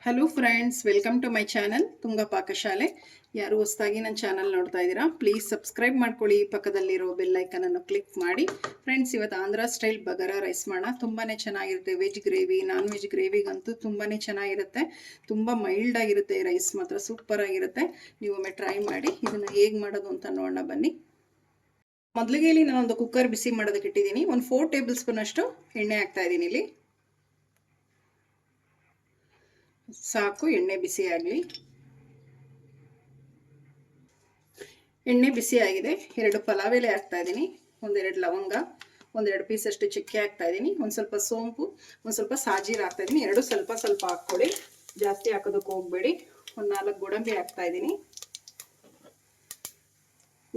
Hello friends, welcome to my channel Tunga ಪಾಕಶಾಲೆ. ಯಾರು ಹೊಸದಾಗಿ ನನ್ನ ಚಾನಲ್ ನೋಡ್ತಾ ಇದ್ದೀರಾ, ಪ್ಲೀಸ್ ಸಬ್ಸ್ಕ್ರೈಬ್ ಮಾಡ್ಕೊಳ್ಳಿ. ಪಕ್ಕದಲ್ಲಿರೋ ಬೆಲ್ ಐಕನ್ ಅನ್ನು ಕ್ಲಿಕ್ ಮಾಡಿ. ಫ್ರೆಂಡ್ಸ್, ಇವತ್ತು ಆಂಧ್ರ ಸ್ಟೈಲ್ ಬಗಾರ ರೈಸ್ ಮಾಡೋಣ. ತುಂಬಾ ಚೆನ್ನಾಗಿರುತ್ತೆ. ವೆಜ್ ಗ್ರೇವಿ, ನಾನ್ ವೆಜ್ ಗ್ರೇವಿಗಂತೂ ತುಂಬಾ ಚೆನ್ನಾಗಿರುತ್ತೆ. ತುಂಬ ಮೈಲ್ಡ್ ಆಗಿರುತ್ತೆ. ರೈಸ್ ಮಾತ್ರ ಸೂಪರ್ ಆಗಿರುತ್ತೆ. ನೀವು ಒಮ್ಮೆ ಟ್ರೈ ಮಾಡಿ. ಇದನ್ನು ಹೇಗೆ ಮಾಡೋದು ಅಂತ ನೋಡೋಣ ಬನ್ನಿ. ಮೊದಲಿಗೆ ಇಲ್ಲಿ ನಾನೊಂದು ಕುಕ್ಕರ್ ಬಿಸಿ ಮಾಡೋದಕ್ಕೆ ಇಟ್ಟಿದ್ದೀನಿ. ಒಂದು 4 ಟೇಬಲ್ ಸ್ಪೂನ್ ಅಷ್ಟು ಎಣ್ಣೆ ಹಾಕ್ತಾ ಇದ್ದೀನಿ. ಇಲ್ಲಿ ಸಾಕು, ಎಣ್ಣೆ ಬಿಸಿ ಆಗಲಿ. ಎಣ್ಣೆ ಬಿಸಿ ಆಗಿದೆ. 2 ಪಲಾವ್ ಎಲೆ ಹಾಕ್ತಾ ಇದ್ದೀನಿ, 1-2 ಲವಂಗ, 1-2 ಪೀಸ್ ಅಷ್ಟು ಚಕ್ಕೆ ಹಾಕ್ತಾ ಇದ್ದೀನಿ, ಒಂದು ಸ್ವಲ್ಪ ಸೋಂಪು, ಒಂದು ಸ್ವಲ್ಪ ಸಾಜೀರು ಹಾಕ್ತಾ ಇದ್ದೀನಿ. ಎರಡು ಸ್ವಲ್ಪ ಸ್ವಲ್ಪ ಹಾಕ್ಕೊಳ್ಳಿ, ಜಾಸ್ತಿ ಹಾಕೋದಕ್ಕೆ ಹೋಗಬೇಡಿ. ಒಂದು 4 ಗೋಡಂಬಿ ಹಾಕ್ತಾ ಇದ್ದೀನಿ.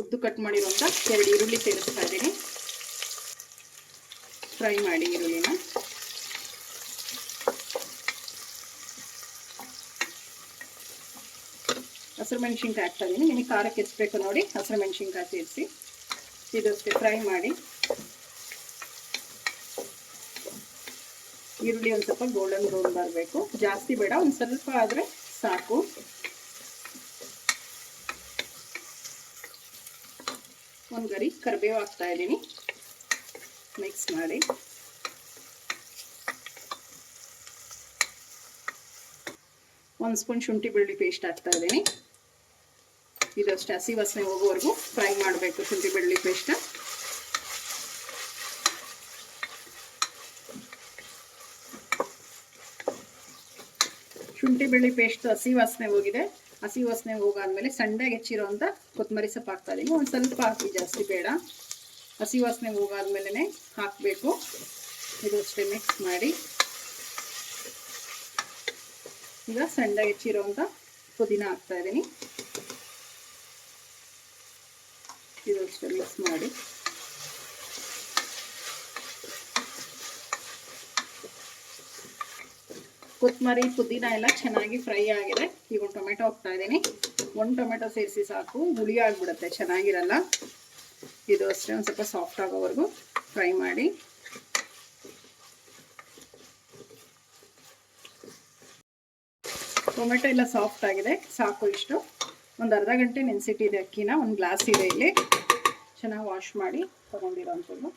ಉದ್ದು ಕಟ್ ಮಾಡಿರುವಂಥ 2 ಈರುಳ್ಳಿ ಸೇರಿಸ್ತಾ ಇದ್ದೀನಿ. ಫ್ರೈ ಮಾಡಿ ಈರುಳ್ಳಿನ. ಹಸಿರು ಮೆಣಸಿನ್ಕಾಯಿ ಹಾಕ್ತಾ ಇದ್ದೀನಿ. ನಿಮಗೆ ಖಾರಕ್ಕೆ ಎಷ್ಟು ಬೇಕು ನೋಡಿ ಹಸಿರು ಮೆಣಸಿನ್ಕಾಯಿ ಸೇರಿಸಿ ಇದಷ್ಟೇ ಫ್ರೈ ಮಾಡಿ. ಈರುಳ್ಳಿ ಒಂದು ಸ್ವಲ್ಪ ಗೋಲ್ಡನ್ ಬ್ರೌನ್ ಬರಬೇಕು, ಜಾಸ್ತಿ ಬೇಡ, ಒಂದು ಸ್ವಲ್ಪ ಆದರೆ ಸಾಕು. ಒಂದು ಗರಿ ಕರಿಬೇವು ಹಾಕ್ತಾ ಇದ್ದೀನಿ. ಮಿಕ್ಸ್ ಮಾಡಿ. ಒಂದು ಸ್ಪೂನ್ ಶುಂಠಿ ಬೆಳ್ಳುಳ್ಳಿ ಪೇಸ್ಟ್ ಹಾಕ್ತಾ ಇದ್ದೀನಿ. ಇದಷ್ಟೇ ಹಸಿ ವಾಸನೆ ಹೋಗೋವರೆಗೂ ಫ್ರೈ ಮಾಡಬೇಕು ಶುಂಠಿ ಬೆಳ್ಳುಳ್ಳಿ ಪೇಸ್ಟ್. ಶುಂಠಿ ಬೆಳ್ಳುಳ್ಳಿ ಪೇಸ್ಟ್ ಹಸಿ ವಾಸನೆ ಹೋಗಿದೆ. ಹಸಿ ವಾಸನೆ ಹೋಗಾದ್ಮೇಲೆ ಸಣ್ಣಗೆ ಹೆಚ್ಚಿರೋಂಥ ಕೊತ್ತಂಬರಿ ಸೊಪ್ಪು ಹಾಕ್ತಾ ಇದ್ದೀನಿ. ಒಂದು ಸ್ವಲ್ಪ ಹಾಕಿ, ಜಾಸ್ತಿ ಬೇಡ. ಹಸಿ ವಾಸನೆ ಹೋಗಾದ್ಮೇಲೆ ಹಾಕಬೇಕು. ಇದಷ್ಟೇ ಮಿಕ್ಸ್ ಮಾಡಿ. ಈಗ ಸಣ್ಣಗೆ ಹೆಚ್ಚಿರೋಂಥ ಪುದೀನ ಹಾಕ್ತಾ ಇದ್ದೀನಿ. ಇದಷ್ಟೇ ಮಿಕ್ಸ್ ಮಾಡಿ. ಕೊತ್ತಂಬರಿ ಪುದೀನ ಎಲ್ಲ ಚೆನ್ನಾಗಿ ಫ್ರೈ ಆಗಿದೆ. ಈಗ ಒಂದು ಟೊಮೆಟೊ ಹಾಕ್ತಾ ಇದ್ದೀನಿ. 1 ಟೊಮೆಟೊ ಸೇರಿಸಿ ಸಾಕು, ಹುಳಿ ಆಗಿಬಿಡುತ್ತೆ, ಚೆನ್ನಾಗಿರಲ್ಲ. ಇದು ಅಷ್ಟೇ ಒಂದು ಸ್ವಲ್ಪ ಸಾಫ್ಟ್ ಆಗೋವರೆಗೂ ಫ್ರೈ ಮಾಡಿ. ಟೊಮೆಟೊ ಎಲ್ಲ ಸಾಫ್ಟ್ ಆಗಿದೆ, ಸಾಕು ಇಷ್ಟು. ಒಂದು ಅರ್ಧ ಗಂಟೆ ನೆನೆಸಿಟ್ಟಿದೆ ಅಕ್ಕಿನ. ಒಂದು ಗ್ಲಾಸ್ ಇದೆ ಇಲ್ಲಿ, ಚೆನ್ನಾಗಿ ವಾಶ್ ಮಾಡಿ ತೊಗೊಂಡಿರೋಂಥದ್ದು.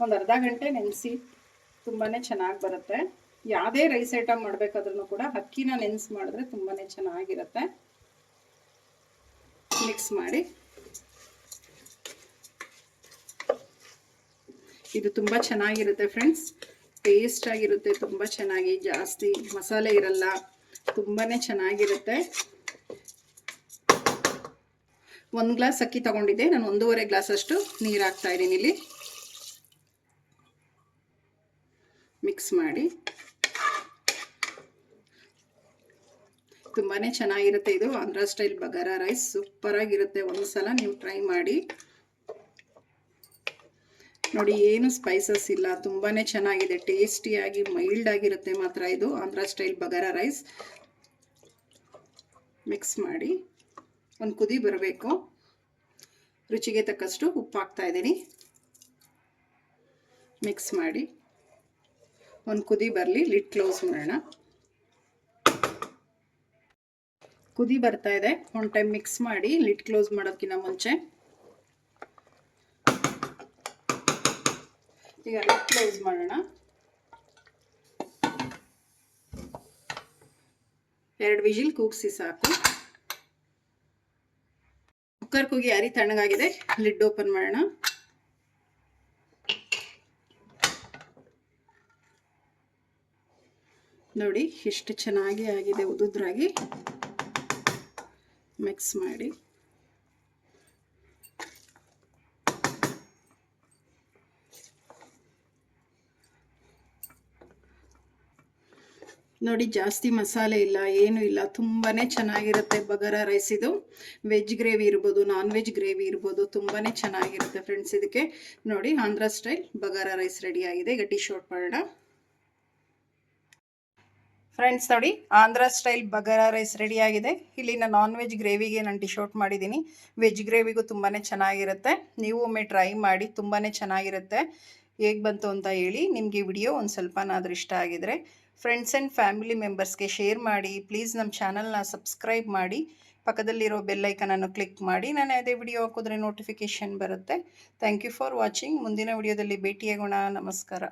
ಒಂದು ಅರ್ಧ ಗಂಟೆ ನೆನೆಸಿ, ತುಂಬಾ ಚೆನ್ನಾಗಿ ಬರುತ್ತೆ. ಯಾವುದೇ ರೈಸ್ ಐಟಮ್ ಮಾಡಬೇಕಾದ್ರೂ ಕೂಡ ಅಕ್ಕಿನ ನೆನೆಸಿ ಮಾಡಿದ್ರೆ ತುಂಬಾ ಚೆನ್ನಾಗಿರುತ್ತೆ. ಮಿಕ್ಸ್ ಮಾಡಿ. ಇದು ತುಂಬ ಚೆನ್ನಾಗಿರುತ್ತೆ ಫ್ರೆಂಡ್ಸ್, ಟೇಸ್ಟ್ ಆಗಿರುತ್ತೆ. ತುಂಬ ಚೆನ್ನಾಗಿ, ಜಾಸ್ತಿ ಮಸಾಲೆ ಇರಲ್ಲ, ತುಂಬಾ ಚೆನ್ನಾಗಿರುತ್ತೆ. 1 ಗ್ಲಾಸ್ ಅಕ್ಕಿ ತಗೊಂಡಿದ್ದೆ ನಾನು. 1.5 ಗ್ಲಾಸ್ ಅಷ್ಟು ನೀರು ಹಾಕ್ತಾ ಇದ್ದೀನಿ ಇಲ್ಲಿ. ಮಿಕ್ಸ್ ಮಾಡಿ. ತುಂಬಾ ಚೆನ್ನಾಗಿರುತ್ತೆ. ಇದು ಆಂಧ್ರ ಸ್ಟೈಲ್ ಬಗಾರ ರೈಸ್ ಸೂಪರ್ ಆಗಿರುತ್ತೆ. ಒಂದ್ಸಲ ನೀವು ಟ್ರೈ ಮಾಡಿ ನೋಡಿ. ಏನು ಸ್ಪೈಸಸ್ ಇಲ್ಲ, ತುಂಬಾ ಚೆನ್ನಾಗಿದೆ. ಟೇಸ್ಟಿಯಾಗಿ ಮೈಲ್ಡ್ ಆಗಿರುತ್ತೆ ಮಾತ್ರ ಇದು ಆಂಧ್ರ ಸ್ಟೈಲ್ ಬಗಾರ ರೈಸ್. ಮಿಕ್ಸ್ ಮಾಡಿ. ಒಂದು ಕುದಿ ಬರಬೇಕು. ರುಚಿಗೆ ತಕ್ಕಷ್ಟು ಉಪ್ಪು ಹಾಕ್ತಾ ಇದ್ದೀನಿ. ಮಿಕ್ಸ್ ಮಾಡಿ. ಒಂದು ಕುದಿ ಬರಲಿ, ಲಿಡ್ ಕ್ಲೋಸ್ ಮಾಡೋಣ. ಕುದಿ ಬರ್ತಾ ಇದೆ. ಒಂದು ಟೈಮ್ ಮಿಕ್ಸ್ ಮಾಡಿ, ಲಿಡ್ ಕ್ಲೋಸ್ ಮಾಡೋದಕ್ಕಿಂತ ಮುಂಚೆ. ಈಗ ಲಿಡ್ ಕ್ಲೋಸ್ ಮಾಡೋಣ. 2 ವಿಜಿಲ್ ಕೂಗಿಸಿ ಸಾಕು. ಕುಕ್ಕರ್ ಕೂಗಿ ಯಾರಿ ತಣ್ಣಗಾಗಿದೆ. ಲಿಡ್ ಓಪನ್ ಮಾಡೋಣ. ನೋಡಿ ಎಷ್ಟು ಚೆನ್ನಾಗಿ ಆಗಿದೆ, ಉದುದ್ರಾಗಿ. ಮಿಕ್ಸ್ ಮಾಡಿ. ನೋಡಿ, ಜಾಸ್ತಿ ಮಸಾಲೆ ಇಲ್ಲ, ಏನೂ ಇಲ್ಲ, ತುಂಬಾ ಚೆನ್ನಾಗಿರುತ್ತೆ ಬಗಾರ ರೈಸ್. ಇದು ವೆಜ್ ಗ್ರೇವಿ ಇರ್ಬೋದು, ನಾನ್ ವೆಜ್ ಗ್ರೇವಿ ಇರ್ಬೋದು, ತುಂಬಾ ಚೆನ್ನಾಗಿರುತ್ತೆ ಫ್ರೆಂಡ್ಸ್. ಇದಕ್ಕೆ ನೋಡಿ, ಆಂಧ್ರ ಸ್ಟೈಲ್ ಬಗಾರ ರೈಸ್ ರೆಡಿ ಆಗಿದೆ. ಈಗ ಡಿಶ್ ಔಟ್ ಮಾಡೋಣ. ಫ್ರೆಂಡ್ಸ್ ನೋಡಿ, ಆಂಧ್ರ ಸ್ಟೈಲ್ ಬಗಾರ ರೈಸ್ ರೆಡಿ ಆಗಿದೆ. ಇಲ್ಲಿ ನಾನು ನಾನ್ ವೆಜ್ ಗ್ರೇವಿಗೆ ನಾನು ಡಿಶ್ ಔಟ್ ಮಾಡಿದ್ದೀನಿ. ವೆಜ್ ಗ್ರೇವಿಗೂ ತುಂಬಾ ಚೆನ್ನಾಗಿರುತ್ತೆ. ನೀವು ಒಮ್ಮೆ ಟ್ರೈ ಮಾಡಿ, ತುಂಬಾ ಚೆನ್ನಾಗಿರುತ್ತೆ. ಹೇಗೆ ಬಂತು ಅಂತ ಹೇಳಿ. ನಿಮಗೆ ವಿಡಿಯೋ ಒಂದು ಸ್ವಲ್ಪನಾದರೂ ಇಷ್ಟ ಆಗಿದರೆ ಫ್ರೆಂಡ್ಸ್ ಆ್ಯಂಡ್ ಫ್ಯಾಮಿಲಿ ಮೆಂಬರ್ಸ್ಗೆ ಶೇರ್ ಮಾಡಿ. ಪ್ಲೀಸ್ ನಮ್ಮ ಚಾನಲ್ನ ಸಬ್ಸ್ಕ್ರೈಬ್ ಮಾಡಿ, ಪಕ್ಕದಲ್ಲಿರೋ ಬೆಲ್ಲೈಕನನ್ನು ಕ್ಲಿಕ್ ಮಾಡಿ. ನಾನು ಯಾವುದೇ ವಿಡಿಯೋ ಹಾಕಿದ್ರೆ ನೋಟಿಫಿಕೇಷನ್ ಬರುತ್ತೆ. Thank you for watching. ಮುಂದಿನ ವಿಡಿಯೋದಲ್ಲಿ ಭೇಟಿಯಾಗೋಣ. ನಮಸ್ಕಾರ.